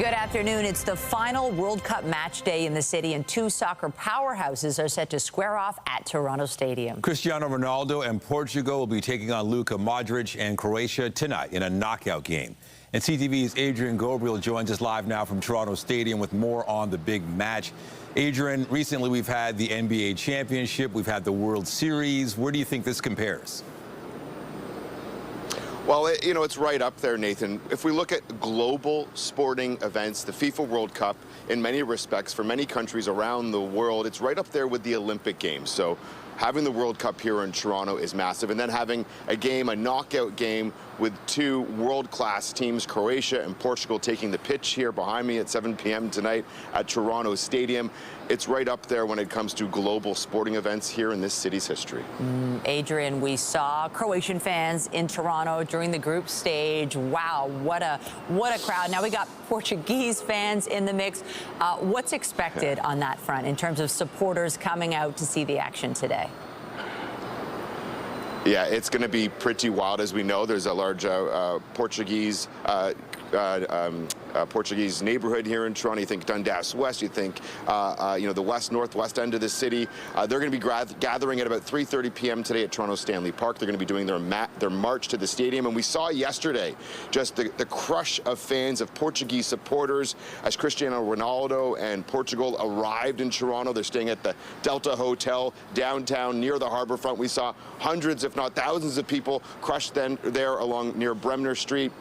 Good afternoon. It's the final World Cup match day in the city, and two soccer powerhouses are set to square off at Toronto Stadium. Cristiano Ronaldo and Portugal will be taking on Luka Modric and Croatia tonight in a knockout game. And CTV's Adrian Ghobrial joins us live now from Toronto Stadium with more on the big match. Adrian, recently we've had the NBA championship, we've had the World Series. Where do you think this compares? Well, it's right up there, Nathan. If we look at global sporting events, the FIFA World Cup, in many respects, for many countries around the world, it's right up there with the Olympic Games. So having the World Cup here in Toronto is massive. And then having a knockout game with two world-class teams, Croatia and Portugal, taking the pitch here behind me at 7 p.m. tonight at Toronto Stadium. It's right up there when it comes to global sporting events here in this city's history. Adrian, we saw Croatian fans in Toronto during the group stage. Wow, what a crowd. Now we got Portuguese fans in the mix. What's expected on that front in terms of supporters coming out to see the action today? Yeah, it's going to be pretty wild. As we know, there's a large Portuguese neighborhood here in Toronto. You think Dundas West, you think the northwest end of the city. They're going to be gathering at about 3:30 p.m. today at Toronto Stanley Park. They're going to be doing their march to the stadium. And we saw yesterday just the crush of fans, of Portuguese supporters, as Cristiano Ronaldo and Portugal arrived in Toronto. They're staying at the Delta Hotel downtown near the harbor front. We saw hundreds, if not thousands, of people crushed there along near Bremner Street.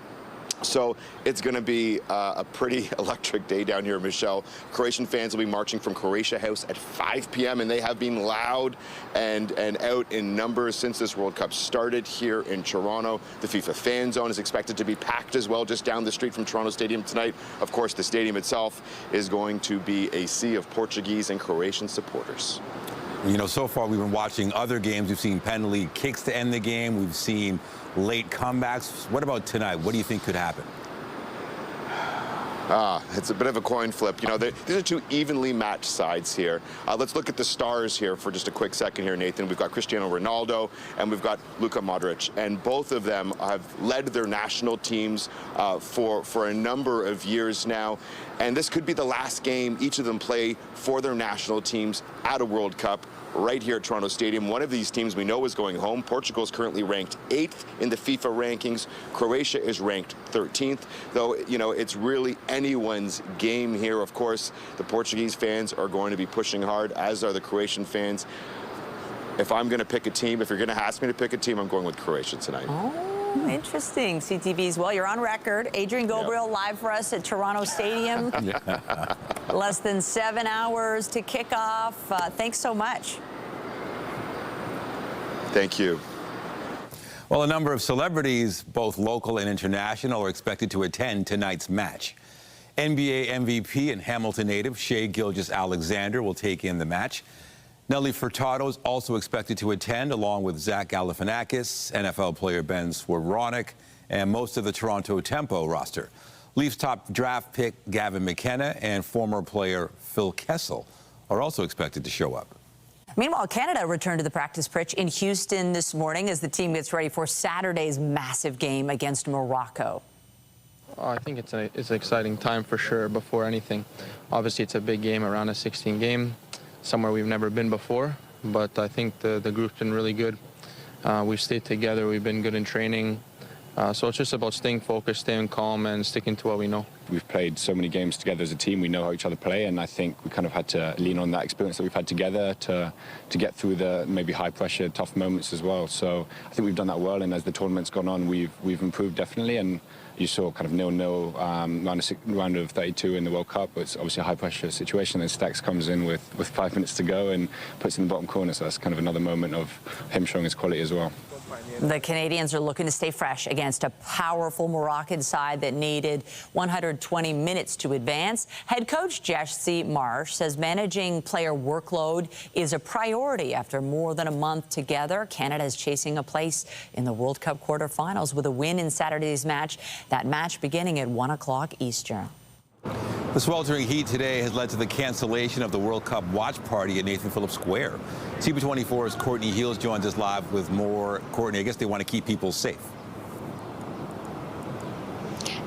So it's going to be a pretty electric day down here, Michelle. Croatian fans will be marching from Croatia House at 5 p.m. and they have been loud and out in numbers since this World Cup started here in Toronto. The FIFA fan zone is expected to be packed as well, just down the street from Toronto Stadium tonight. Of course, the stadium itself is going to be a sea of Portuguese and Croatian supporters. You know, so far we've been watching other games. We've seen penalty kicks to end the game. We've seen late comebacks. What about tonight? What do you think could happen? It's a bit of a coin flip. You know, these are two evenly matched sides here. Let's look at the stars here for just a quick second here, Nathan. We've got Cristiano Ronaldo and we've got Luka Modric, and both of them have led their national teams for a number of years now. And this could be the last game each of them play for their national teams at a World Cup right here at Toronto Stadium. One of these teams we know is going home. Portugal is currently ranked 8th in the FIFA rankings. Croatia is ranked 13th, though, you know, it's really anyone's game here. Of course, the Portuguese fans are going to be pushing hard, as are the Croatian fans. If I'm going to pick a team, if you're going to ask me to pick a team, I'm going with Croatia tonight. Oh, interesting. CTV's, well, you're on record. Adrian Ghobrial live for us at Toronto Stadium. Less than 7 hours to kick off. Thanks so much. Thank you. Well, a number of celebrities, both local and international, are expected to attend tonight's match. NBA MVP and Hamilton native Shai Gilgeous-Alexander will take in the match. Nelly Furtado is also expected to attend, along with Zach Galifianakis, NFL player Ben Skowronek, and most of the Toronto Tempo roster. Leafs top draft pick Gavin McKenna and former player Phil Kessel are also expected to show up. Meanwhile, Canada returned to the practice pitch in Houston this morning as the team gets ready for Saturday's massive game against Morocco. I think it's an exciting time for sure. Before anything, obviously it's a big game, around a 16 game, somewhere we've never been before, but I think the group's been really good. We've stayed together, we've been good in training, so it's just about staying focused, staying calm, and sticking to what we know. We've played so many games together as a team. We know how each other play, and I think we kind of had to lean on that experience that we've had together to get through the maybe high-pressure, tough moments as well. So I think we've done that well, and as the tournament's gone on, we've improved definitely. And you saw kind of 0-0 round of 32 in the World Cup. It's obviously a high-pressure situation, and Stacks comes in with 5 minutes to go and puts it in the bottom corner. So that's kind of another moment of him showing his quality as well. The Canadians are looking to stay fresh against a powerful Moroccan side that needed 120 minutes to advance. Head coach Jesse Marsh says managing player workload is a priority after more than a month together. Canada is chasing a place in the World Cup quarterfinals with a win in Saturday's match. That match beginning at 1 o'clock Eastern. The sweltering heat today has led to the cancellation of the World Cup watch party at Nathan Phillips Square. CP24's Courtney Heels joins us live with more. Courtney, I guess they want to keep people safe.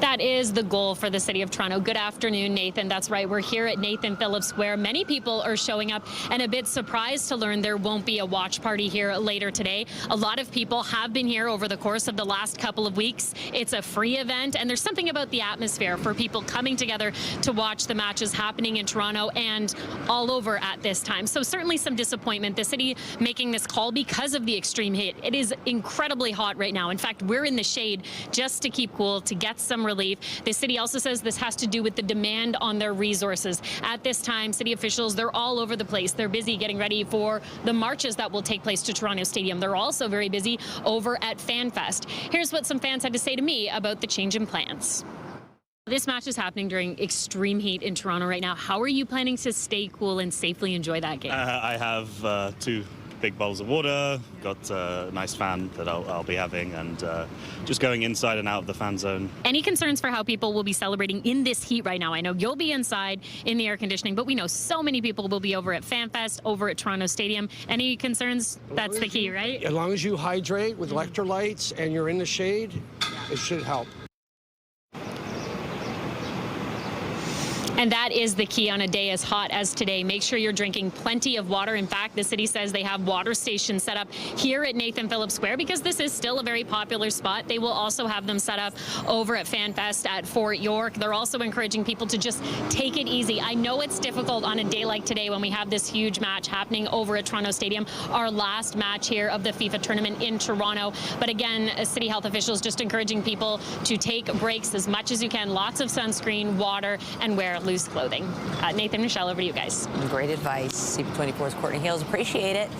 That that is the goal for the City of Toronto. Good afternoon, Nathan. That's right. We're here at Nathan Phillips Square. Many people are showing up and a bit surprised to learn there won't be a watch party here later today. A lot of people have been here over the course of the last couple of weeks. It's a free event, and there's something about the atmosphere for people coming together to watch the matches happening in Toronto and all over at this time. So certainly some disappointment. The city making this call because of the extreme heat. It is incredibly hot right now. In fact, we're in the shade just to keep cool, to get some relief. The city also says this has to do with the demand on their resources. At this time, city officials, they're all over the place. They're busy getting ready for the marches that will take place to Toronto Stadium. They're also very busy over at FanFest. Here's what some fans had to say to me about the change in plans. This match is happening during extreme heat in Toronto right now. How are you planning to stay cool and safely enjoy that game? I have 2 big bottles of water, got a nice fan that I'll be having, and just going inside and out of the fan zone. Any concerns for how people will be celebrating in this heat right now? I know you'll be inside in the air conditioning, but we know so many people will be over at FanFest, over at Toronto Stadium. Any concerns? That's the key, right? As long as you hydrate with electrolytes and you're in the shade, it should help. And that is the key on a day as hot as today. Make sure you're drinking plenty of water. In fact, the city says they have water stations set up here at Nathan Phillips Square because this is still a very popular spot. They will also have them set up over at FanFest at Fort York. They're also encouraging people to just take it easy. I know it's difficult on a day like today when we have this huge match happening over at Toronto Stadium, our last match here of the FIFA tournament in Toronto. But again, city health officials just encouraging people to take breaks as much as you can. Lots of sunscreen, water, and wear loose clothing. Nathan, Michelle, over to you guys. Great advice. CP24's Courtney Hales, appreciate it.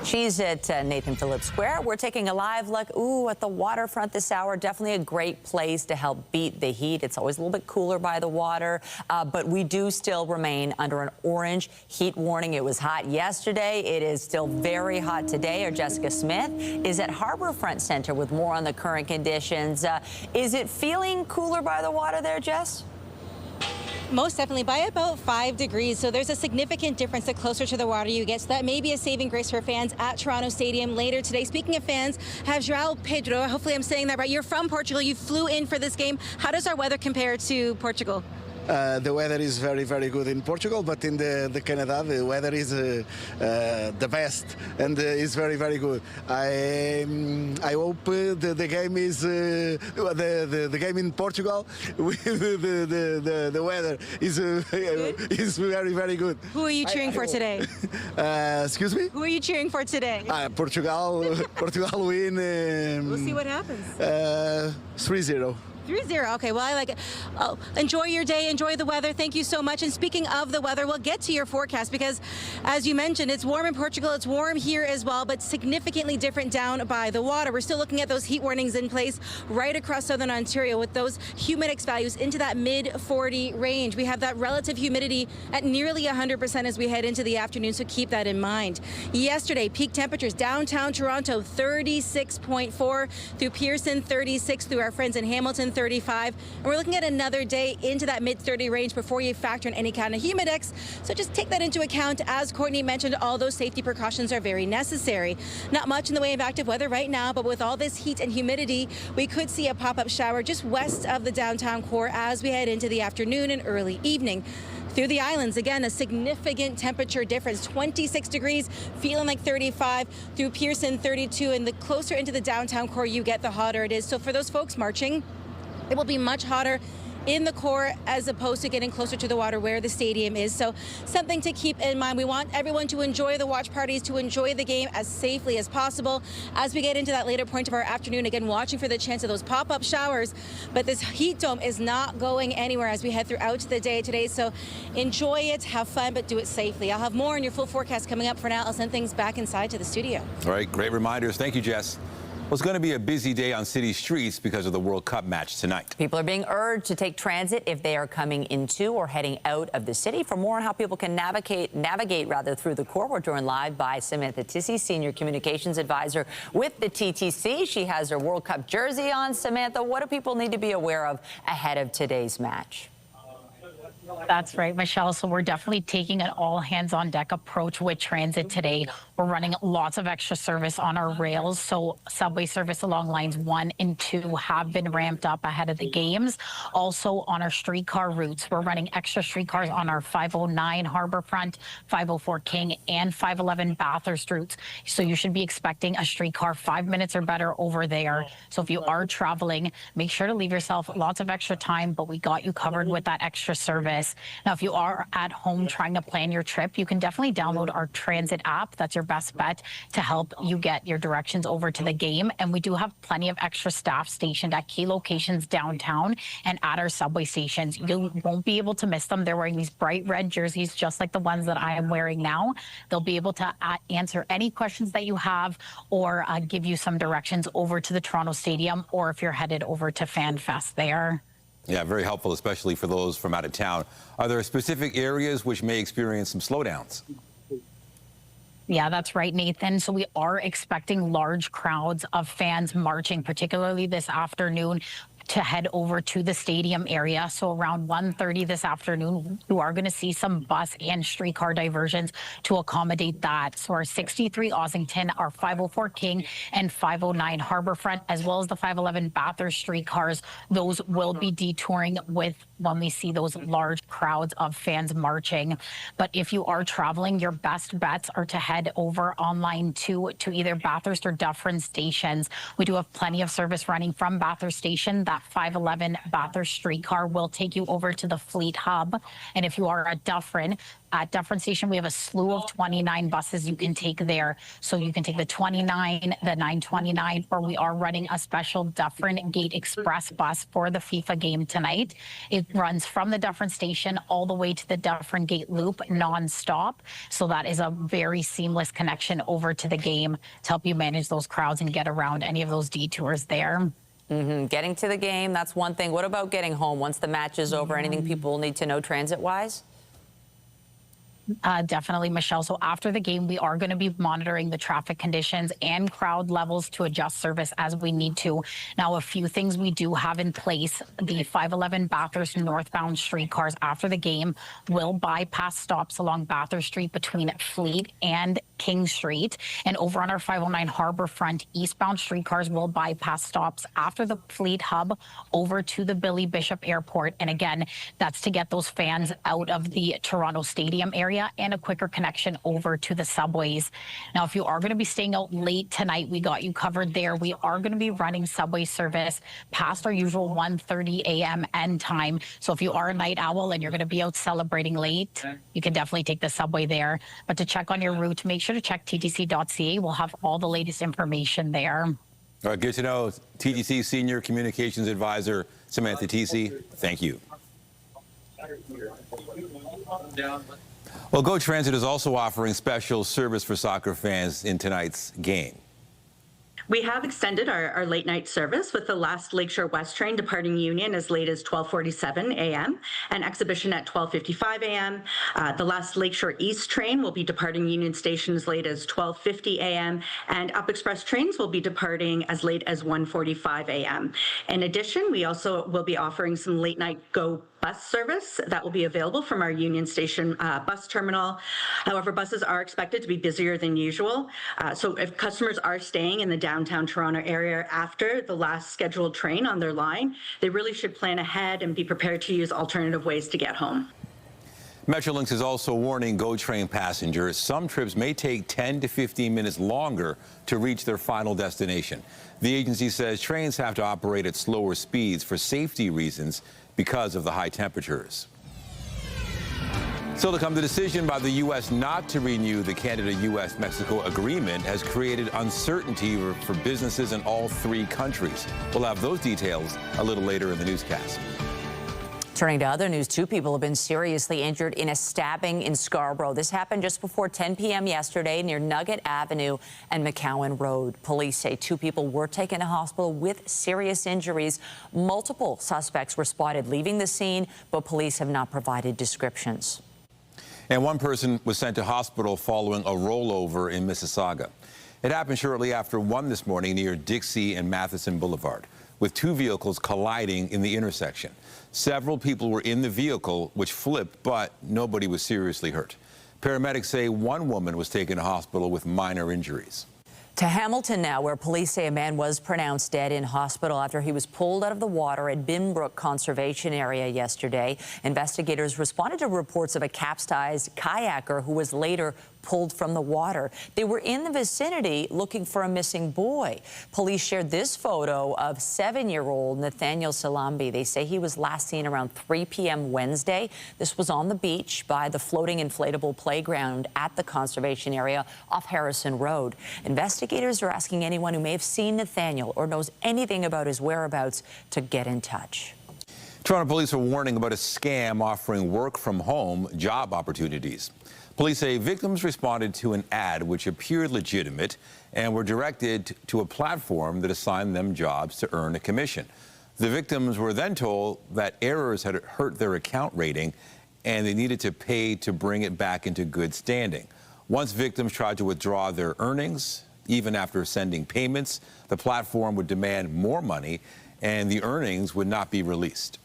She's at Nathan Phillips Square. We're taking a live look, at the waterfront this hour. Definitely a great place to help beat the heat. It's always a little bit cooler by the water, but we do still remain under an orange heat warning. It was hot yesterday. It is still very hot today. Our Jessica Smith is at Harborfront Center with more on the current conditions. Is it feeling cooler by the water there, Jess? Most definitely, by about 5 degrees. So there's a significant difference the closer to the water you get. So that may be a saving grace for fans at Toronto Stadium later today. Speaking of fans, have João Pedro, hopefully I'm saying that right. You're from Portugal. You flew in for this game. How does our weather compare to Portugal? The weather is very, very good in Portugal, but in the Canada, the weather is the best and is very, very good. I hope the game is the game in Portugal with the weather is very, very good. Who are you cheering for today? Excuse me? Who are you cheering for today? Portugal. Portugal win. We'll see what happens. 3-0. 3-0. Okay, well, I like it. Oh, enjoy your day. Enjoy the weather. Thank you so much. And speaking of the weather, we'll get to your forecast because, as you mentioned, it's warm in Portugal. It's warm here as well, but significantly different down by the water. We're still looking at those heat warnings in place right across southern Ontario with those humidex values into that mid-40 range. We have that relative humidity at nearly 100% as we head into the afternoon, so keep that in mind. Yesterday, peak temperatures downtown Toronto, 36.4, through Pearson, 36, through our friends in Hamilton, 35, and we're looking at another day into that mid-30 range before you factor in any kind of humidex. So just take that into account. As Courtney mentioned, all those safety precautions are very necessary. Not much in the way of active weather right now, but with all this heat and humidity, we could see a pop-up shower just west of the downtown core as we head into the afternoon and early evening. Through the islands, again, a significant temperature difference, 26 degrees, feeling like 35, through Pearson, 32, and the closer into the downtown core you get, the hotter it is. So for those folks marching, it will be much hotter in the core as opposed to getting closer to the water where the stadium is. So something to keep in mind. We want everyone to enjoy the watch parties, to enjoy the game as safely as possible. As we get into that later point of our afternoon, again, watching for the chance of those pop-up showers. But this heat dome is not going anywhere as we head throughout the day today. So enjoy it, have fun, but do it safely. I'll have more on your full forecast coming up. For now, I'll send things back inside to the studio. All right, great reminders. Thank you, Jess. Well, it's going to be a busy day on city streets because of the World Cup match tonight. People are being urged to take transit if they are coming into or heading out of the city. For more on how people can navigate through the core, we're joined live by Samantha Tissey, Senior Communications Advisor with the TTC. She has her World Cup jersey on. Samantha, what do people need to be aware of ahead of today's match? That's right, Michelle. So we're definitely taking an all-hands-on-deck approach with transit today. We're running lots of extra service on our rails. So subway service along lines 1 and 2 have been ramped up ahead of the games. Also on our streetcar routes, we're running extra streetcars on our 509 Harbourfront, 504 King, and 511 Bathurst routes. So you should be expecting a streetcar 5 minutes or better over there. So if you are traveling, make sure to leave yourself lots of extra time, but we got you covered with that extra service. Now, if you are at home trying to plan your trip, you can definitely download our transit app. That's your best bet to help you get your directions over to the game. And we do have plenty of extra staff stationed at key locations downtown and at our subway stations. You won't be able to miss them. They're wearing these bright red jerseys, just like the ones that I am wearing now. They'll be able to answer any questions that you have or give you some directions over to the Toronto Stadium, or if you're headed over to FanFest there. Yeah, very helpful, especially for those from out of town. Are there specific areas which may experience some slowdowns? Yeah, that's right, Nathan. So we are expecting large crowds of fans marching, particularly this afternoon, to head over to the stadium area. So around 1:30 this afternoon, you are going to see some bus and streetcar diversions to accommodate that. So our 63 Ossington, our 504 King, and 509 Harbourfront, as well as the 511 Bathurst streetcars, those will be detouring with when we see those large crowds of fans marching. But if you are traveling, your best bets are to head over on line 2 to either Bathurst or Dufferin stations. We do have plenty of service running from Bathurst Station. That 511 Bathurst streetcar will take you over to the Fleet Hub. And if you are at Dufferin Station, we have a slew of 29 buses you can take there. So you can take the 29, the 929, or we are running a special Dufferin Gate Express bus for the FIFA game tonight. It runs from the Dufferin Station all the way to the Dufferin Gate Loop non-stop. So that is a very seamless connection over to the game to help you manage those crowds and get around any of those detours there. Getting to the game, that's one thing. What about getting home once the match is over? Anything people need to know transit-wise? Definitely, Michelle. So after the game, we are going to be monitoring the traffic conditions and crowd levels to adjust service as we need to. Now, a few things we do have in place. The 511 Bathurst northbound streetcars after the game will bypass stops along Bathurst Street between Fleet and King Street. And over on our 509 Harbourfront, eastbound streetcars will bypass stops after the Fleet Hub over to the Billy Bishop Airport. And again, that's to get those fans out of the Toronto Stadium area and a quicker connection over to the subways. Now, if you are going to be staying out late tonight, we got you covered there. We are going to be running subway service past our usual 1:30 a.m. end time. So if you are a night owl and you're going to be out celebrating late, you can definitely take the subway there. But to check on your route, make sure to check ttc.ca. We'll have all the latest information there. All right, good to know. TTC Senior Communications Advisor Samantha TC, thank you. Well, Go Transit is also offering special service for soccer fans in tonight's game. We have extended our late night service with the last Lakeshore West train departing Union as late as 12:47 a.m. and exhibition at 12:55 a.m. The last Lakeshore East train will be departing Union Station as late as 12:50 a.m. and Up Express trains will be departing as late as 1:45 a.m. In addition, we also will be offering some late night Go bus service that will be available from our Union Station bus terminal. However, buses are expected to be busier than usual. So if customers are staying in the downtown Toronto area after the last scheduled train on their line, they really should plan ahead and be prepared to use alternative ways to get home. Metrolinx is also warning GO train passengers some trips may take 10 to 15 minutes longer to reach their final destination. The agency says trains have to operate at slower speeds for safety reasons because of the high temperatures. Still to come, the decision by the U.S. not to renew the Canada-U.S.-Mexico agreement has created uncertainty for businesses in all three countries. We'll have those details a little later in the newscast. Turning to other news, 2 people have been seriously injured in a stabbing in Scarborough. This happened just before 10 p.m. yesterday near Nugget Avenue and McCowan Road. Police say 2 people were taken to hospital with serious injuries. Multiple suspects were spotted leaving the scene, but police have not provided descriptions. And 1 person was sent to hospital following a rollover in Mississauga. It happened shortly after 1 this morning near Dixie and Matheson Boulevard, with two vehicles colliding in the intersection. Several people were in the vehicle, which flipped, but nobody was seriously hurt. Paramedics say one woman was taken to hospital with minor injuries. To Hamilton now, where police say a man was pronounced dead in hospital after he was pulled out of the water at Binbrook Conservation Area yesterday. Investigators responded to reports of a capsized kayaker who was later pulled from the water. They were in the vicinity looking for a missing boy. Police shared this photo of 7-year-old Nathaniel Salambi. They say he was last seen around 3 p.m. Wednesday. This was on the beach by the floating inflatable playground at the conservation area off Harrison Road. Investigators are asking anyone who may have seen Nathaniel or knows anything about his whereabouts to get in touch. Toronto police are warning about a scam offering work from home job opportunities. Police say victims responded to an ad which appeared legitimate and were directed to a platform that assigned them jobs to earn a commission. The victims were then told that errors had hurt their account rating and they needed to pay to bring it back into good standing. Once victims tried to withdraw their earnings, even after sending payments, the platform would demand more money and the earnings would not be released.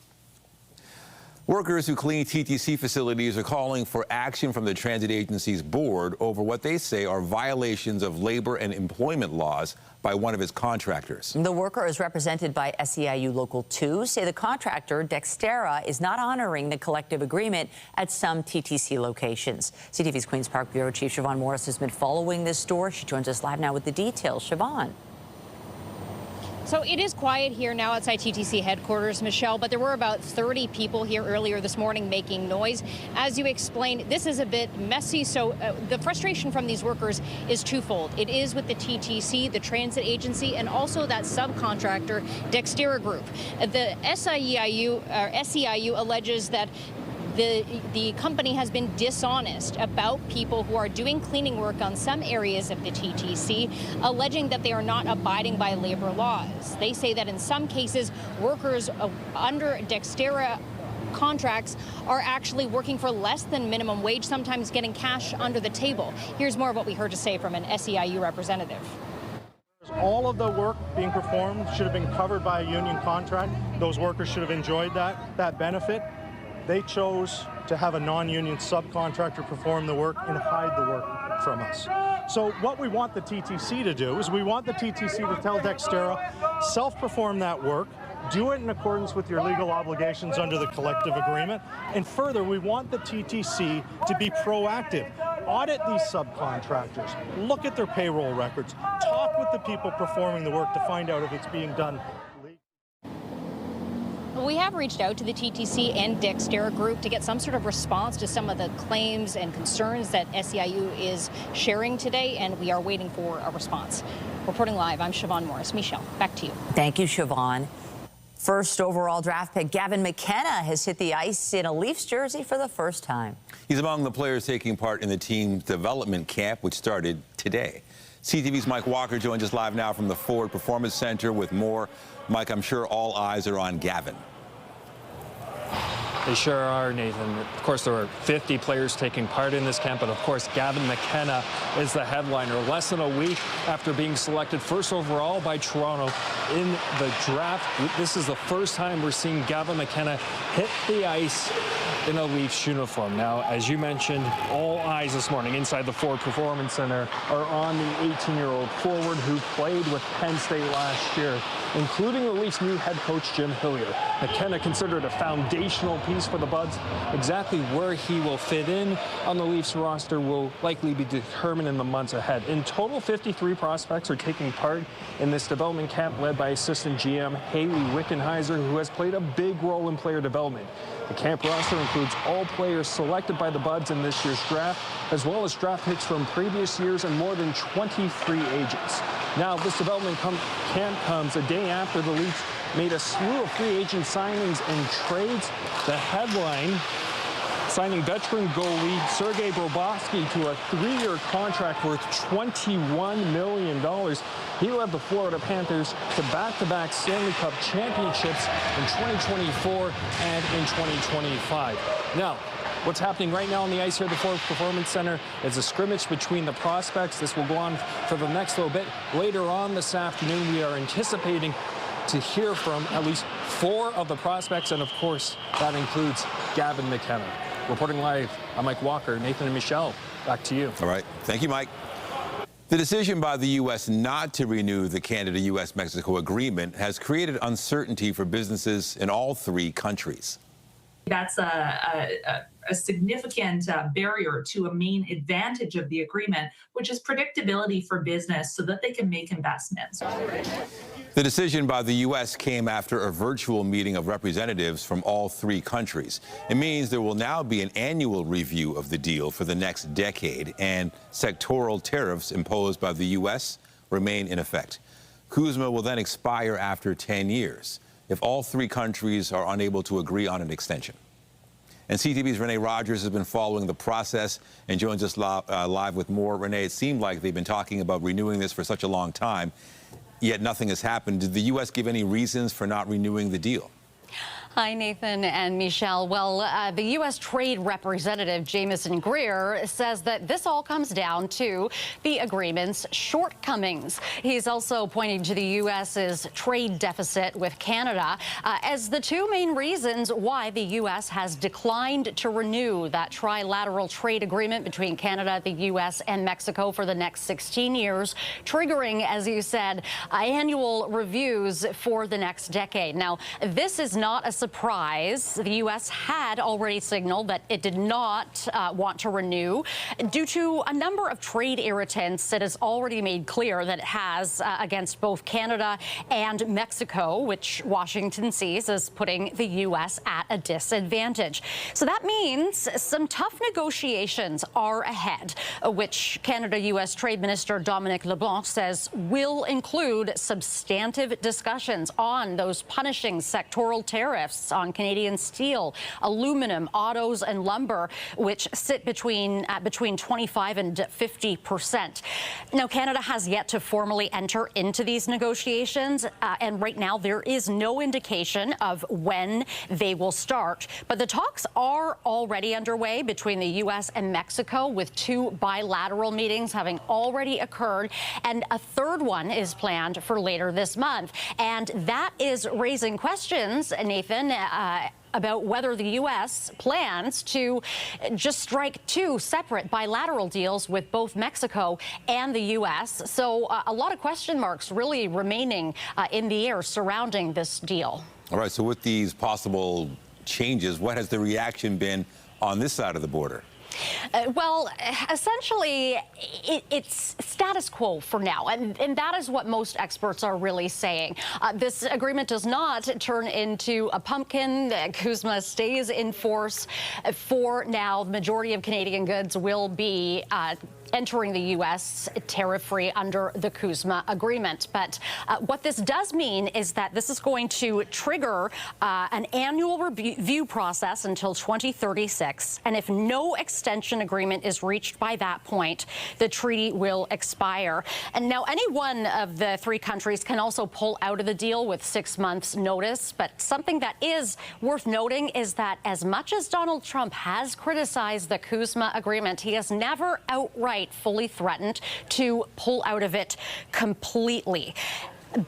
Workers who clean TTC facilities are calling for action from the transit agency's board over what they say are violations of labor and employment laws by one of its contractors. The worker is represented by SEIU Local 2, say the contractor, Dextera, is not honoring the collective agreement at some TTC locations. CTV's Queen's Park Bureau Chief Siobhan Morris has been following this story. She joins us live now with the details. Siobhan. So it is quiet here now outside TTC headquarters, Michelle, but there were about 30 people here earlier this morning making noise. As you explained, this is a bit messy, so the frustration from these workers is twofold. It is with the TTC, the transit agency, and also that subcontractor, Dextera Group. The SEIU alleges that the company has been dishonest about people who are doing cleaning work on some areas of the TTC, alleging that they are not abiding by labor laws. They say that in some cases, workers under Dextera contracts are actually working for less than minimum wage, sometimes getting cash under the table. Here's more of what we heard to say from an SEIU representative. All of the work being performed should have been covered by a union contract. Those workers should have enjoyed that benefit. They chose to have a non-union subcontractor perform the work and hide the work from us. So what we want the TTC to do is we want the TTC to tell Dextera, self-perform that work, do it in accordance with your legal obligations under the collective agreement, and further, we want the TTC to be proactive. Audit these subcontractors, look at their payroll records, talk with the people performing the work to find out if it's being done. We have reached out to the TTC and Dextera Group to get some sort of response to some of the claims and concerns that SEIU is sharing today, and we are waiting for a response. Reporting live, I'm Siobhan Morris. Michelle, back to you. Thank you, Siobhan. First overall draft pick Gavin McKenna has hit the ice in a Leafs jersey for the first time. He's among the players taking part in the team's development camp, which started today. CTV's Mike Walker joins us live now from the Ford Performance Center with more. Mike, I'm sure all eyes are on Gavin. They sure are, Nathan. Of course, there were 50 players taking part in this camp, but of course, Gavin McKenna is the headliner. Less than a week after being selected first overall by Toronto in the draft, this is the first time we're seeing Gavin McKenna hit the ice in a Leafs uniform. Now, as you mentioned, all eyes this morning inside the Ford Performance Center are on the 18-year-old forward who played with Penn State last year, including the Leafs' new head coach, Jim Hillier. McKenna considered a foundational piece for the Buds. Exactly where he will fit in on the Leafs roster will likely be determined in the months ahead. In total, 53 prospects are taking part in this development camp led by assistant GM Haley Wickenheiser, who has played a big role in player development. The camp roster includes all players selected by the Buds in this year's draft, as well as draft picks from previous years and more than 20 free agents. Now, this development camp comes a day after the Leafs made a slew of free agent signings and trades. The headline, signing veteran goalie Sergei Bobrovsky to a 3-year contract worth $21 million. He led the Florida Panthers to back-to-back Stanley Cup championships in 2024 and in 2025. Now, What's happening right now on the ice here at the Ford Performance Center is a scrimmage between the prospects. This will go on for the next little bit. Later on this afternoon, we are anticipating to hear from at least 4 of the prospects, and of course, that includes Gavin McKenna. Reporting live, I'm Mike Walker. Nathan and Michelle, back to you. All right. Thank you, Mike. The decision by the U.S. not to renew the Canada-U.S.-Mexico agreement has created uncertainty for businesses in all 3 countries. That's a significant barrier to a main advantage of the agreement, which is predictability for business so that they can make investments. The decision by the U.S. came after a virtual meeting of representatives from all 3 countries. It means there will now be an annual review of the deal for the next decade, and sectoral tariffs imposed by the U.S. remain in effect. CUSMA will then expire after 10 years if all 3 countries are unable to agree on an extension. And CTV's Renee Rogers has been following the process and joins us live with more. Renee, it seemed like they've been talking about renewing this for such a long time, yet nothing has happened. Did the U.S. give any reasons for not renewing the deal? Hi, Nathan and Michelle. Well, the U.S. Trade Representative Jamieson Greer says that this all comes down to the agreement's shortcomings. He's also pointing to the U.S.'s trade deficit with Canada as the 2 main reasons why the U.S. has declined to renew that trilateral trade agreement between Canada, the U.S. and Mexico for the next 16 years, triggering, as you said, annual reviews for the next decade. Now, this is not a surprise. The U.S. had already signaled that it did not want to renew due to a number of trade irritants that has already made clear that it has against both Canada and Mexico, which Washington sees as putting the U.S. at a disadvantage. So that means some tough negotiations are ahead, which Canada-U.S. Trade Minister Dominic LeBlanc says will include substantive discussions on those punishing sectoral tariffs on Canadian steel, aluminum, autos, and lumber, which sit between 25% and 50%. Now, Canada has yet to formally enter into these negotiations, and right now there is no indication of when they will start. But the talks are already underway between the U.S. and Mexico, with 2 bilateral meetings having already occurred, and a 3rd one is planned for later this month. And that is raising questions, Nathan, about whether the U.S. plans to just strike 2 separate bilateral deals with both Mexico and the U.S. So a lot of question marks really remaining in the air surrounding this deal. All right, so with these possible changes, what has the reaction been on this side of the border? Well, essentially, it's status quo for now, and that is what most experts are really saying. This agreement does not turn into a pumpkin. CUSMA stays in force for now. The majority of Canadian goods will be entering the U.S. tariff-free under the CUSMA agreement. But what this does mean is that this is going to trigger an annual review process until 2036. And if no extension agreement is reached by that point, the treaty will expire. And now any one of the 3 countries can also pull out of the deal with 6 months' notice. But something that is worth noting is that as much as Donald Trump has criticized the CUSMA agreement, he has never outright fully threatened to pull out of it completely.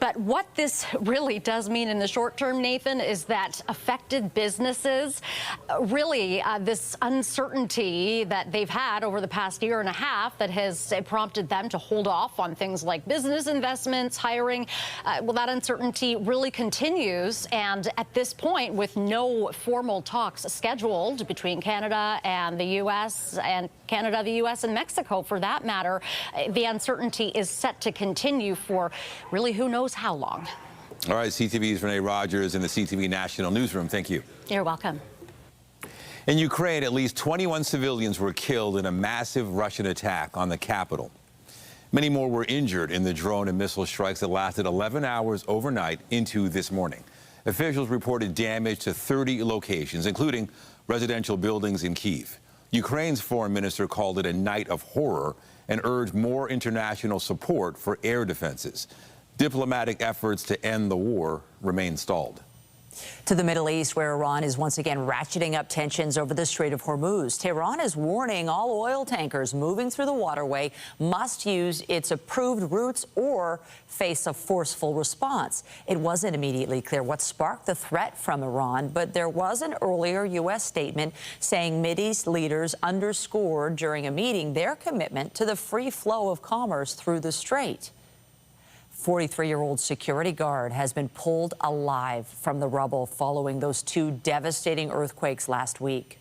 But what this really does mean in the short term, Nathan, is that affected businesses, really this uncertainty that they've had over the past year and a half that has prompted them to hold off on things like business investments, hiring. Well, that uncertainty really continues. And at this point, with no formal talks scheduled between Canada and the U.S. and Canada, the U.S. and Mexico, for that matter, the uncertainty is set to continue for really who knows how long. All right, CTV's Renee Rogers in the CTV National Newsroom. Thank you. You're welcome. In Ukraine, at least 21 civilians were killed in a massive Russian attack on the capital. Many more were injured in the drone and missile strikes that lasted 11 hours overnight into this morning. Officials reported damage to 30 locations, including residential buildings in Kyiv. Ukraine's foreign minister called it a night of horror and urged more international support for air defenses. Diplomatic efforts to end the war remain stalled. To the Middle East, where Iran is once again ratcheting up tensions over the Strait of Hormuz. Tehran is warning all oil tankers moving through the waterway must use its approved routes or face a forceful response. It wasn't immediately clear what sparked the threat from Iran, but there was an earlier U.S. statement saying Mideast leaders underscored during a meeting their commitment to the free flow of commerce through the strait. 43-year-old security guard has been pulled alive from the rubble following those two devastating earthquakes last week.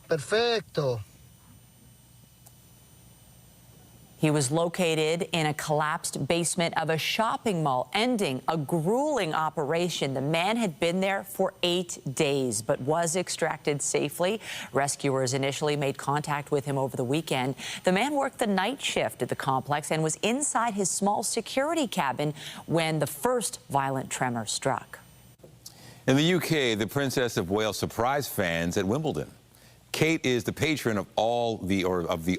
Perfecto. He was located in a collapsed basement of a shopping mall, ending a grueling operation. The man had been there for 8 days, but was extracted safely. Rescuers initially made contact with him over the weekend. The man worked the night shift at the complex and was inside his small security cabin when the first violent tremor struck. In the UK, the Princess of Wales surprised fans at Wimbledon. Kate is the patron of the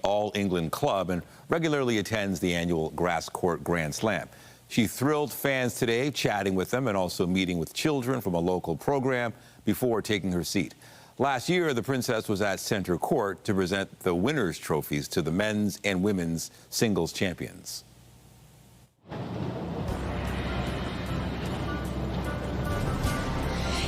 All England Club and regularly attends the annual Grass Court Grand Slam. She thrilled fans today, chatting with them and also meeting with children from a local program before taking her seat. Last year, the princess was at Centre Court to present the winners' trophies to the men's and women's singles champions.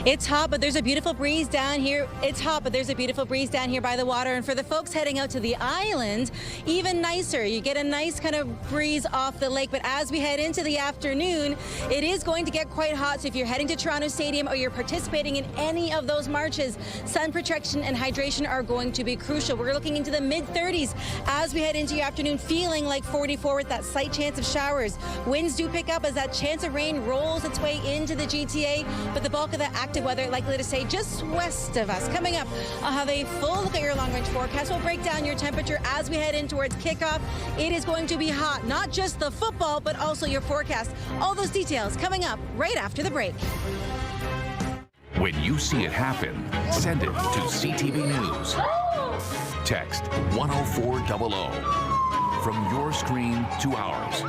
It's hot, but there's a beautiful breeze down here. It's hot, but there's a beautiful breeze down here by the water. And for the folks heading out to the island, even nicer. You get a nice kind of breeze off the lake. But as we head into the afternoon, it is going to get quite hot. So if you're heading to Toronto Stadium or you're participating in any of those marches, sun protection and hydration are going to be crucial. We're looking into the mid-30s as we head into your afternoon, feeling like 44 with that slight chance of showers. Winds do pick up as that chance of rain rolls its way into the GTA, but the bulk of that active weather likely to stay just west of us. Coming up, I'll have a full look at your long-range forecast. We'll break down your temperature as we head in towards kickoff. It is going to be hot, not just the football, but also your forecast. All those details coming up right after the break. When you see it happen, send it to CTV News. Text 10400 from your screen to ours.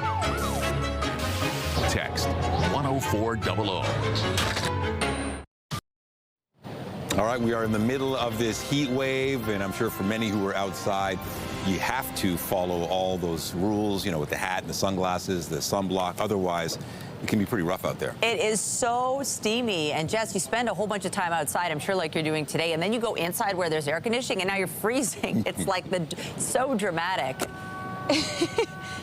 Text 10400. All right, we are in the middle of this heat wave, and I'm sure for many who are outside, you have to follow all those rules, you know, with the hat and the sunglasses, the sunblock. Otherwise, it can be pretty rough out there. It is so steamy. And Jess, you spend a whole bunch of time outside, I'm sure like you're doing today, and then you go inside where there's air conditioning, and now you're freezing. It's like so dramatic.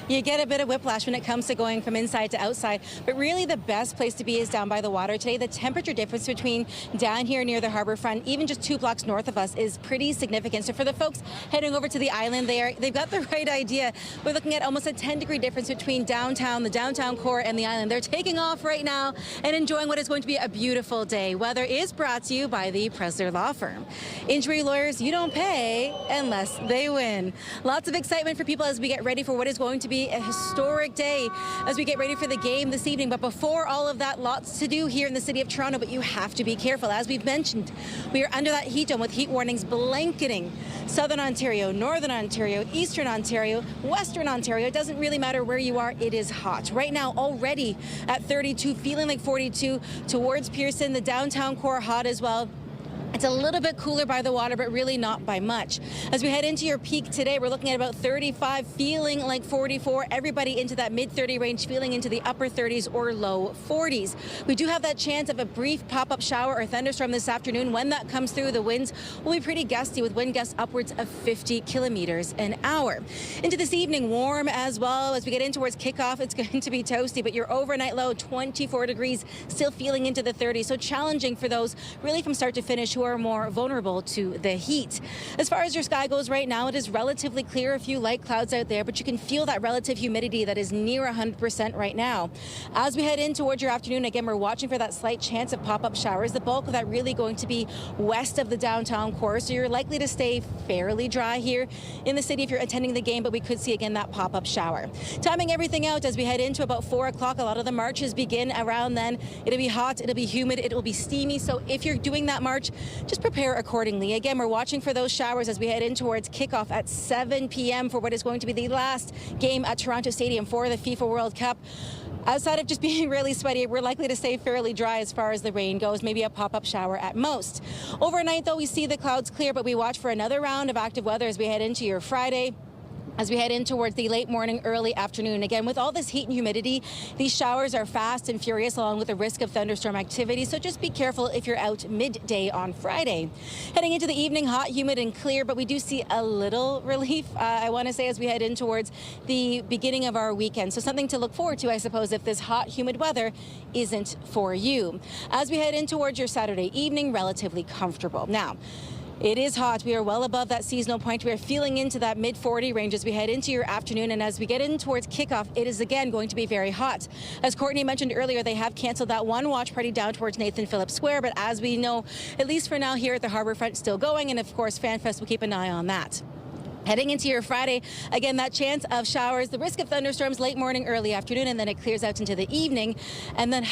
You get a bit of whiplash when it comes to going from inside to outside, but really the best place to be is down by the water today. The temperature difference between down here near the harbor front, even just 2 blocks north of us, is pretty significant. So for the folks heading over to the island there, they've got the right idea. We're looking at almost a 10-degree difference between downtown, the downtown core, and the island. They're taking off right now and enjoying what is going to be a beautiful day. Weather is brought to you by the Presler Law Firm. Injury lawyers, you don't pay unless they win. Lots of excitement for people as we get ready for what is going to be a historic day as we get ready for the game this evening. But before all of that, lots to do here in the city of Toronto, but you have to be careful. As we've mentioned, we are under that heat dome with heat warnings blanketing Southern Ontario, Northern Ontario, Eastern Ontario, Western Ontario. It doesn't really matter where you are, it is hot. Right now, already at 32, feeling like 42 towards Pearson, the downtown core hot as well. It's a little bit cooler by the water, but really not by much. As we head into your peak today, we're looking at about 35, feeling like 44. Everybody into that mid-30 range, feeling into the upper 30s or low 40s. We do have that chance of a brief pop-up shower or thunderstorm this afternoon. When that comes through, the winds will be pretty gusty with wind gusts upwards of 50 kilometers an hour. Into this evening, warm as well. As we get in towards kickoff, it's going to be toasty, but your overnight low, 24 degrees, still feeling into the 30s. So challenging for those really from start to finish who are more vulnerable to the heat. As far as your sky goes right now, it is relatively clear, a few light clouds out there, but you can feel that relative humidity that is near 100% right now. As we head in towards your afternoon, again, we're watching for that slight chance of pop-up showers. The bulk of that really going to be west of the downtown core, so you're likely to stay fairly dry here in the city if you're attending the game, but we could see again that pop-up shower. Timing everything out as we head into about 4 o'clock, a lot of the marches begin around then. It'll be hot, it'll be humid, it will be steamy, so if you're doing that march, just prepare accordingly. Again, we're watching for those showers as we head in towards kickoff at 7 p.m. for what is going to be the last game at Toronto Stadium for the FIFA World Cup. Outside of just being really sweaty, we're likely to stay fairly dry as far as the rain goes, maybe a pop-up shower at most. Overnight, though, we see the clouds clear, but we watch for another round of active weather as we head into your Friday, as we head in towards the late morning, early afternoon. Again, with all this heat and humidity, these showers are fast and furious, along with the risk of thunderstorm activity. So just be careful if you're out midday on Friday. Heading into the evening, hot, humid, and clear, but we do see a little relief, I want to say, as we head in towards the beginning of our weekend. So something to look forward to, I suppose, if this hot, humid weather isn't for you. As we head in towards your Saturday evening, relatively comfortable. Now, it is hot. We are well above that seasonal point. We are feeling into that mid-40 range as we head into your afternoon. And as we get in towards kickoff, it is again going to be very hot. As Courtney mentioned earlier, they have canceled that one watch party down towards Nathan Phillips Square. But as we know, at least for now here at the Harbourfront, still going. And of course, FanFest will keep an eye on that. Heading into your Friday, again, that chance of showers, the risk of thunderstorms late morning, early afternoon, and then it clears out into the evening. And then,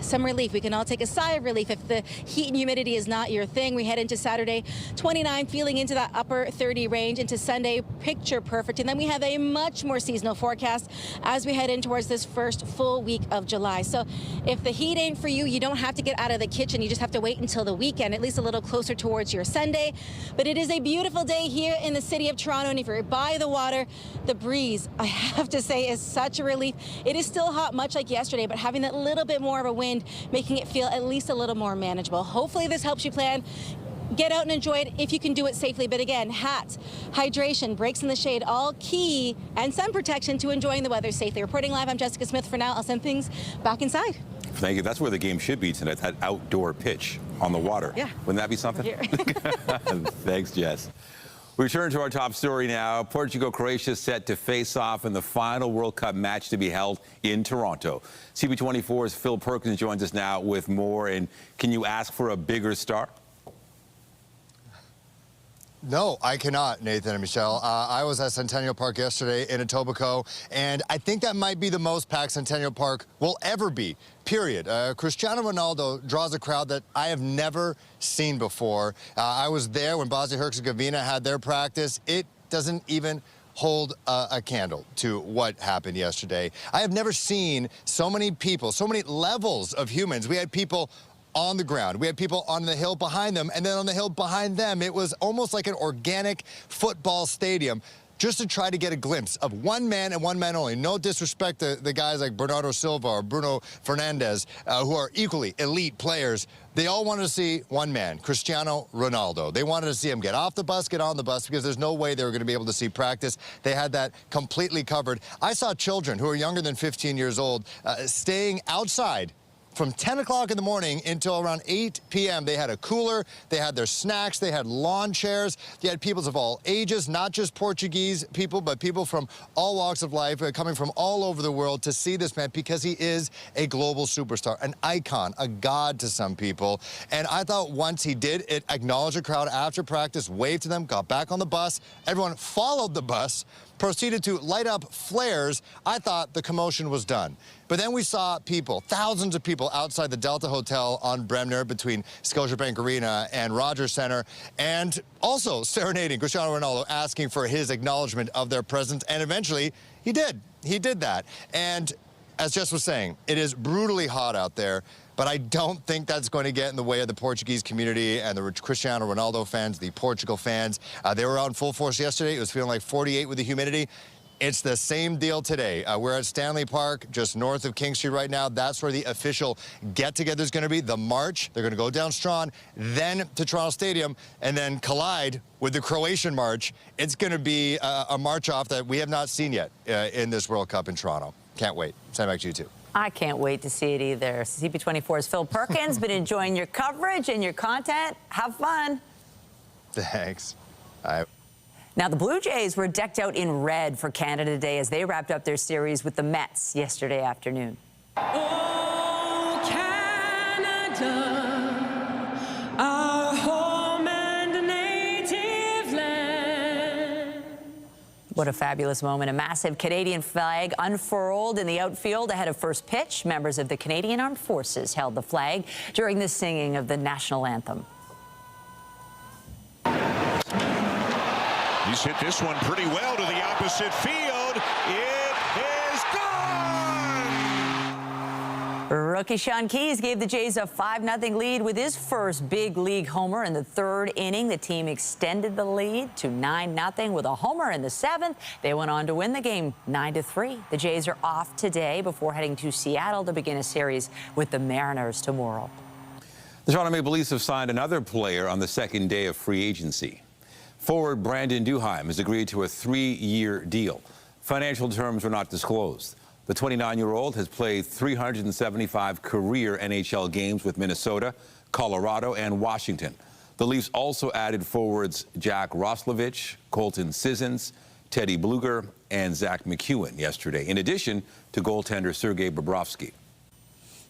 some relief. We can all take a sigh of relief if the heat and humidity is not your thing. We head into Saturday, 29, feeling into that upper 30 range. Into Sunday, picture perfect. And then we have a much more seasonal forecast as we head in towards this first full week of July. So if the heat ain't for you, you don't have to get out of the kitchen. You just have to wait until the weekend, at least a little closer towards your Sunday. But it is a beautiful day here in the city of Toronto, and if you're by the water, the breeze, I have to say, is such a relief. It is still hot, much like yesterday, but having that little bit more of a wind, making it feel at least a little more manageable. Hopefully this helps you plan. Get out and enjoy it if you can do it safely. But again, hats, hydration, breaks in the shade, all key, and sun protection to enjoying the weather safely. Reporting live, I'm Jessica Smith. For now, I'll send things back inside. Thank you. That's where the game should be tonight, that outdoor pitch on the water. Yeah. Wouldn't that be something? Thanks, Jess. We return to our top story now. Portugal, Croatia set to face off in the final World Cup match to be held in Toronto. CB24's Phil Perkins joins us now with more. And can you ask for a bigger star? No, I cannot, Nathan and Michelle. I was at Centennial Park yesterday in Etobicoke, and I think that might be the most packed Centennial Park will ever be, period. Cristiano Ronaldo draws a crowd that I have never seen before. I was there when Bosnia-Herzegovina had their practice. It doesn't even hold a candle to what happened yesterday. I have never seen so many people, so many levels of humans. We had people on the ground. We had people on the hill behind them, and then on the hill behind them, it was almost like an organic football stadium, just to try to get a glimpse of one man and one man only. No disrespect to the guys like Bernardo Silva or Bruno Fernandes, who are equally elite players. They all wanted to see one man, Cristiano Ronaldo. They wanted to see him get off the bus, get on the bus, because there's no way they were going to be able to see practice. They had that completely covered. I saw children who are younger than 15 years old staying outside from 10 o'clock in the morning until around 8 p.m. They had a cooler, they had their snacks, they had lawn chairs. They had people of all ages, not just Portuguese people, but people from all walks of life coming from all over the world to see this man, because he is a global superstar, an icon, a god to some people. And I thought once he did, it acknowledged the crowd after practice, waved to them, got back on the bus. Everyone followed the bus, proceeded to light up flares. I thought the commotion was done. But then we saw people, thousands of people outside the Delta Hotel on Bremner between Scotiabank Arena and Rogers Centre, and also serenading Cristiano Ronaldo, asking for his acknowledgement of their presence. And eventually he did. He did that. And as Jess was saying, it is brutally hot out there, but I don't think that's going to get in the way of the Portuguese community and the Cristiano Ronaldo fans, the Portugal fans. They were on full force yesterday. It was feeling like 48 with the humidity. It's the same deal today. We're at Stanley Park, just north of King Street right now. That's where the official get-together is going to be, the march. They're going to go down Strawn, then to Toronto Stadium, and then collide with the Croatian march. It's going to be a march-off that we have not seen yet in this World Cup in Toronto. Can't wait. Send back to you, too. I can't wait to see it either. CP24's Phil Perkins. Been enjoying your coverage and your content. Have fun. Thanks. Now, the Blue Jays were decked out in red for Canada Day as they wrapped up their series with the Mets yesterday afternoon. Oh, Canada, our home and native land. What a fabulous moment. A massive Canadian flag unfurled in the outfield ahead of first pitch. Members of the Canadian Armed Forces held the flag during the singing of the national anthem. He's hit this one pretty well to the opposite field. It is gone! Rookie Sean Keyes gave the Jays a 5-0 lead with his first big league homer in the third inning. The team extended the lead to 9-0 with a homer in the seventh. They went on to win the game 9-3. The Jays are off today before heading to Seattle to begin a series with the Mariners tomorrow. The Toronto Maple Leafs have signed another player on the second day of free agency. Forward Brandon Duheim has agreed to a 3-year deal. Financial terms were not disclosed. The 29-year-old has played 375 career NHL games with Minnesota, Colorado, and Washington. The Leafs also added forwards Jack Roslovic, Colton Sissons, Teddy Bluger, and Zach McEwen yesterday, in addition to goaltender Sergei Bobrovsky.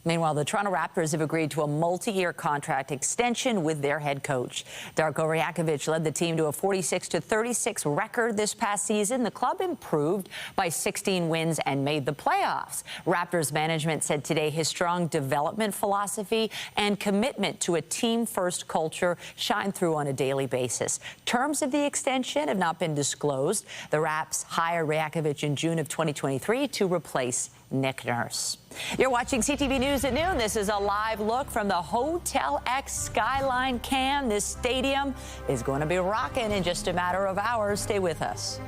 Meanwhile, the Toronto Raptors have agreed to a multi-year contract extension with their head coach. Darko Rajakovic led the team to a 46-36 record this past season. The club improved by 16 wins and made the playoffs. Raptors management said today his strong development philosophy and commitment to a team-first culture shine through on a daily basis. Terms of the extension have not been disclosed. The Raps hired Rajakovic in June of 2023 to replace Nick Nurse. You're watching CTV News at noon. This is a live look from the Hotel X Skyline Cam. This stadium is going to be rocking in just a matter of hours. Stay with us.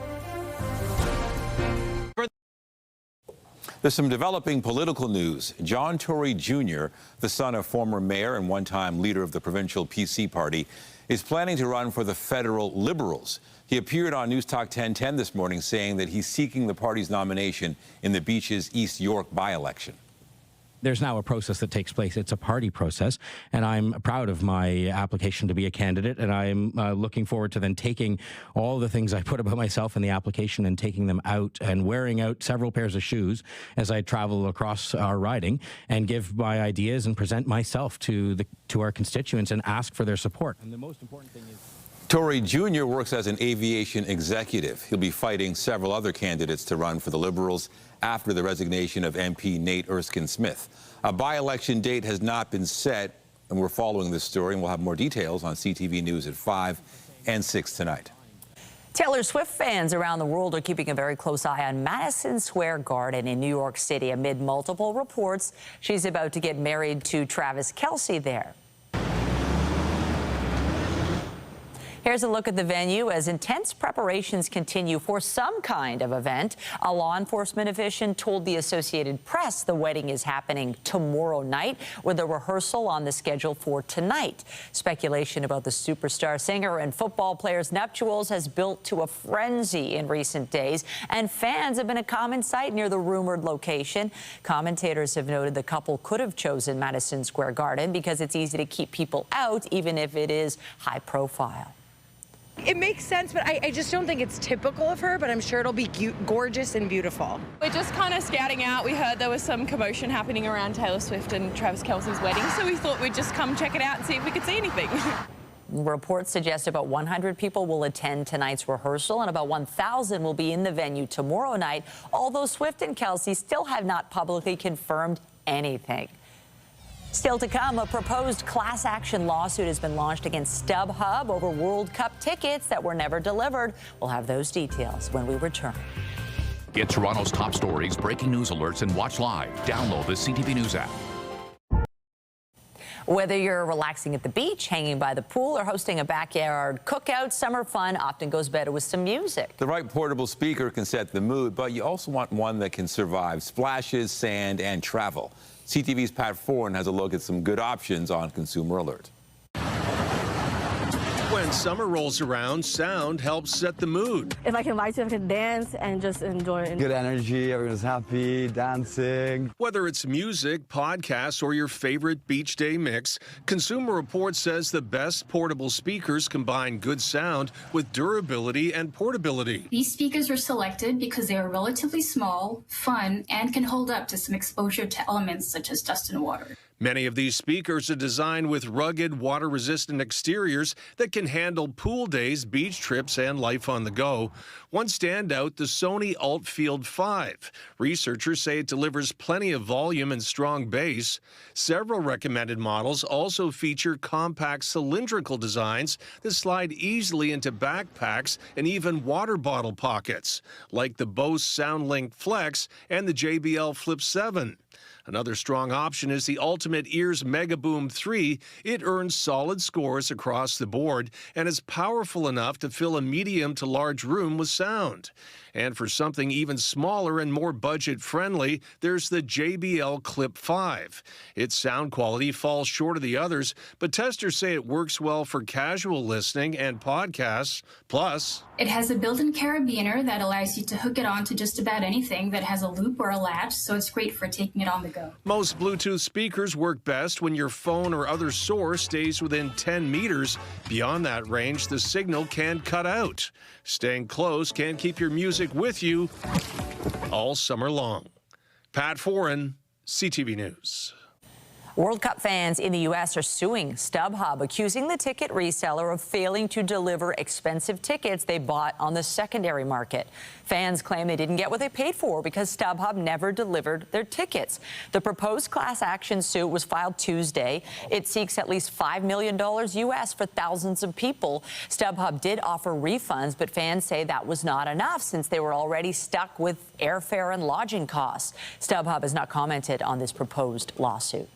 There's some developing political news. John Tory Jr., the son of former mayor and one-time leader of the provincial PC party, is planning to run for the federal Liberals. He appeared on News Talk 1010 this morning saying that he's seeking the party's nomination in the Beaches East York by-election. There's now a process that takes place. It's a party process, and I'm proud of my application to be a candidate, and I'm looking forward to then taking all the things I put about myself in the application and taking them out and wearing out several pairs of shoes as I travel across our riding and give my ideas and present myself to our constituents and ask for their support. And the most important thing is Tory Jr. works as an aviation executive. He'll be fighting several other candidates to run for the Liberals after the resignation of MP Nate Erskine-Smith. A by-election date has not been set, and we're following this story, and we'll have more details on CTV News at 5 and 6 tonight. Taylor Swift fans around the world are keeping a very close eye on Madison Square Garden in New York City amid multiple reports she's about to get married to Travis Kelce there. Here's a look at the venue as intense preparations continue for some kind of event. A law enforcement official told the Associated Press the wedding is happening tomorrow night with a rehearsal on the schedule for tonight. Speculation about the superstar singer and football player's nuptials has built to a frenzy in recent days, and fans have been a common sight near the rumored location. Commentators have noted the couple could have chosen Madison Square Garden because it's easy to keep people out, even if it is high profile. It makes sense, but I just don't think it's typical of her, but I'm sure it'll be gorgeous and beautiful. We're just kind of scouting out. We heard there was some commotion happening around Taylor Swift and Travis Kelce's wedding, so we thought we'd just come check it out and see if we could see anything. Reports suggest about 100 people will attend tonight's rehearsal and about 1,000 will be in the venue tomorrow night, although Swift and Kelce still have not publicly confirmed anything. Still to come, a proposed class action lawsuit has been launched against StubHub over World Cup tickets that were never delivered. We'll have those details when we return. Get Toronto's top stories, breaking news alerts, and watch live. Download the CTV News app. Whether you're relaxing at the beach, hanging by the pool, or hosting a backyard cookout, summer fun often goes better with some music. The right portable speaker can set the mood, but you also want one that can survive splashes, sand, and travel. CTV's Pat Foran has a look at some good options on Consumer Alert. When summer rolls around, sound helps set the mood. If I can vibe to it, I can dance and just enjoy it. Good energy, everyone's happy, dancing. Whether it's music, podcasts, or your favorite beach day mix, Consumer Reports says the best portable speakers combine good sound with durability and portability. These speakers were selected because they are relatively small, fun, and can hold up to some exposure to elements such as dust and water. Many of these speakers are designed with rugged, water-resistant exteriors that can can handle pool days, beach trips, and life on the go. One standout, the Sony Altfield 5. Researchers say it delivers plenty of volume and strong bass. Several recommended models also feature compact cylindrical designs that slide easily into backpacks and even water bottle pockets, like the Bose SoundLink Flex and the JBL Flip 7. Another strong option is the Ultimate Ears Megaboom 3. It earns solid scores across the board and is powerful enough to fill a medium to large room with sound. And for something even smaller and more budget-friendly, there's the JBL Clip 5. Its sound quality falls short of the others, but testers say it works well for casual listening and podcasts. Plus, it has a built-in carabiner that allows you to hook it on to just about anything that has a loop or a latch, so it's great for taking it on the go. Most Bluetooth speakers work best when your phone or other source stays within 10 meters. Beyond that range, the signal can cut out. Staying close can keep your music with you all summer long. Pat Foran, CTV News. World Cup fans in the U.S. are suing StubHub, accusing the ticket reseller of failing to deliver expensive tickets they bought on the secondary market. Fans claim they didn't get what they paid for because StubHub never delivered their tickets. The proposed class action suit was filed Tuesday. It seeks at least $5 million U.S. for thousands of people. StubHub did offer refunds, but fans say that was not enough since they were already stuck with airfare and lodging costs. StubHub has not commented on this proposed lawsuit.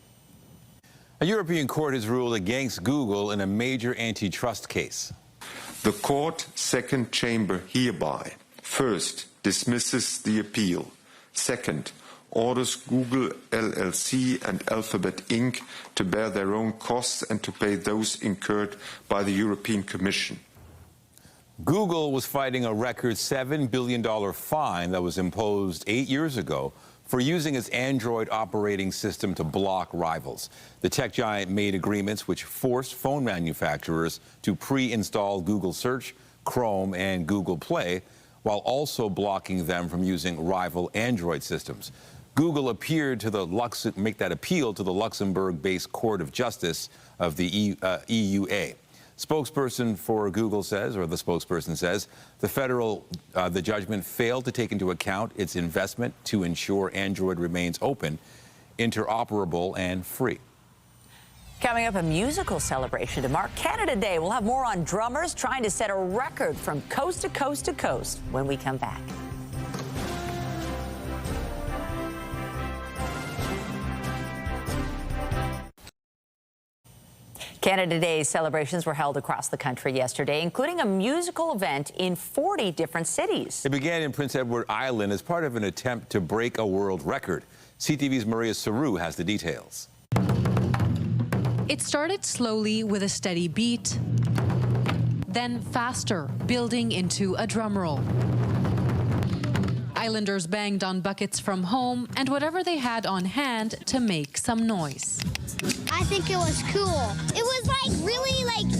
A European court has ruled against Google in a major antitrust case. The court second chamber hereby, first, dismisses the appeal. Second, orders Google LLC and Alphabet Inc. to bear their own costs and to pay those incurred by the European Commission. Google was fighting a record $7 billion fine that was imposed 8 years ago for using its Android operating system to block rivals. The tech giant made agreements which forced phone manufacturers to pre-install Google Search, Chrome, and Google Play, while also blocking them from using rival Android systems. Google appeared to make that appeal to the Luxembourg-based Court of Justice of the EUA. Spokesperson for Google says, or the spokesperson says, the judgment failed to take into account its investment to ensure Android remains open, interoperable, and free. Coming up, a musical celebration to mark Canada Day. We'll have more on drummers trying to set a record from coast to coast to coast when we come back. Canada Day celebrations were held across the country yesterday, including a musical event in 40 different cities. It began in Prince Edward Island as part of an attempt to break a world record. CTV's Maria Saru has the details. It started slowly with a steady beat, then faster, building into a drum roll. Islanders banged on buckets from home and whatever they had on hand to make some noise. I think it was cool. It was really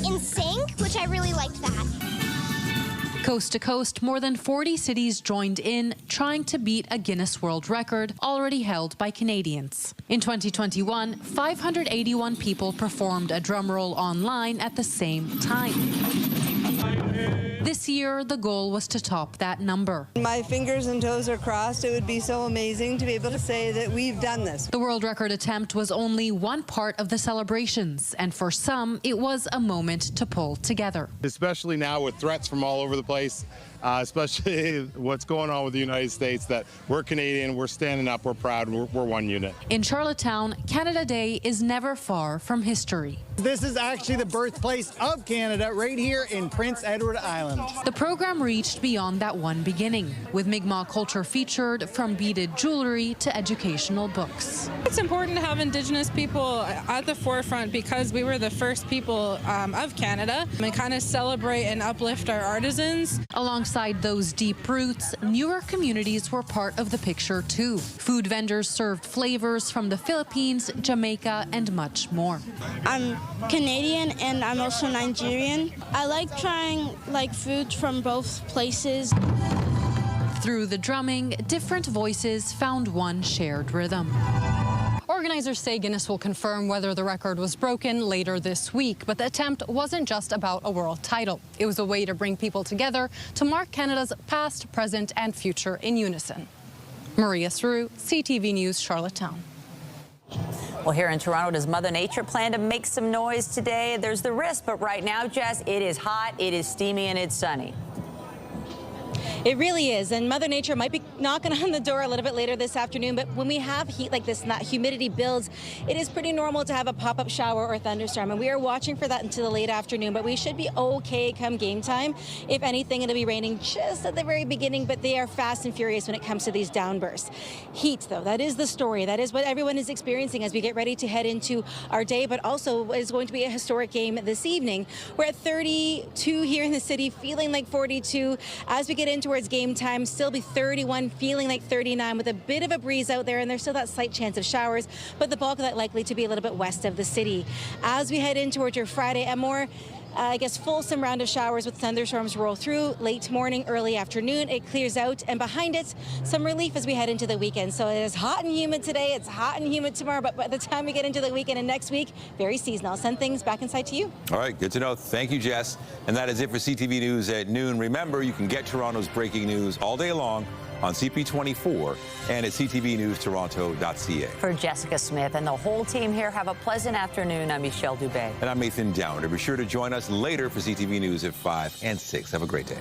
in sync, which I really liked that. Coast to coast, more than 40 cities joined in, trying to beat a Guinness World Record already held by Canadians. In 2021, 581 people performed a drum roll online at the same time. This year, the goal was to top that number. My fingers and toes are crossed. It would be so amazing to be able to say that we've done this. The world record attempt was only one part of the celebrations, and for some, it was a moment to pull together. Especially now with threats from all over the place, especially what's going on with the United States, that we're Canadian, we're standing up, we're proud, we're one unit. In Charlottetown, Canada Day is never far from history. This is actually the birthplace of Canada, right here in Prince Edward Island. The program reached beyond that one beginning, with Mi'kmaq culture featured from beaded jewelry to educational books. It's important to have Indigenous people at the forefront because we were the first people of Canada, and kind of celebrate and uplift our artisans. Alongside those deep roots, newer communities were part of the picture too. Food vendors served flavors from the Philippines, Jamaica, and much more. I'm Canadian and I'm also Nigerian. I like trying foods from both places. Through the drumming, different voices found one shared rhythm. Organizers say Guinness will confirm whether the record was broken later this week, but the attempt wasn't just about a world title. It was a way to bring people together to mark Canada's past, present, and future in unison. Maria Saru, CTV News, Charlottetown. Well, here in Toronto, does Mother Nature plan to make some noise today? There's the risk, but right now, Jess, it is hot, it is steamy, and it's sunny. It really is, and Mother Nature might be knocking on the door a little bit later this afternoon, but when we have heat like this and that humidity builds, it is pretty normal to have a pop-up shower or thunderstorm, and we are watching for that until the late afternoon, but we should be okay come game time. If anything, it'll be raining just at the very beginning, but they are fast and furious when it comes to these downbursts. Heat, though, that is the story. That is what everyone is experiencing as we get ready to head into our day, but also is going to be a historic game this evening. We're at 32 here in the city, feeling like 42. As we get into towards game time, still be 31, feeling like 39 with a bit of a breeze out there, and there's still that slight chance of showers, but the bulk of that likely to be a little bit west of the city. As we head in towards your Friday, a more fulsome round of showers with thunderstorms roll through late morning, early afternoon. It clears out, and behind it, some relief as we head into the weekend. So it is hot and humid today. It's hot and humid tomorrow, but by the time we get into the weekend and next week, very seasonal. I'll send things back inside to you. All right, good to know. Thank you, Jess. And that is it for CTV News at noon. Remember, you can get Toronto's breaking news all day long on CP24 and at ctvnewstoronto.ca. For Jessica Smith and the whole team here, have a pleasant afternoon. I'm Michelle Dubé. And I'm Nathan Downer. Be sure to join us later for CTV News at 5 and 6. Have a great day.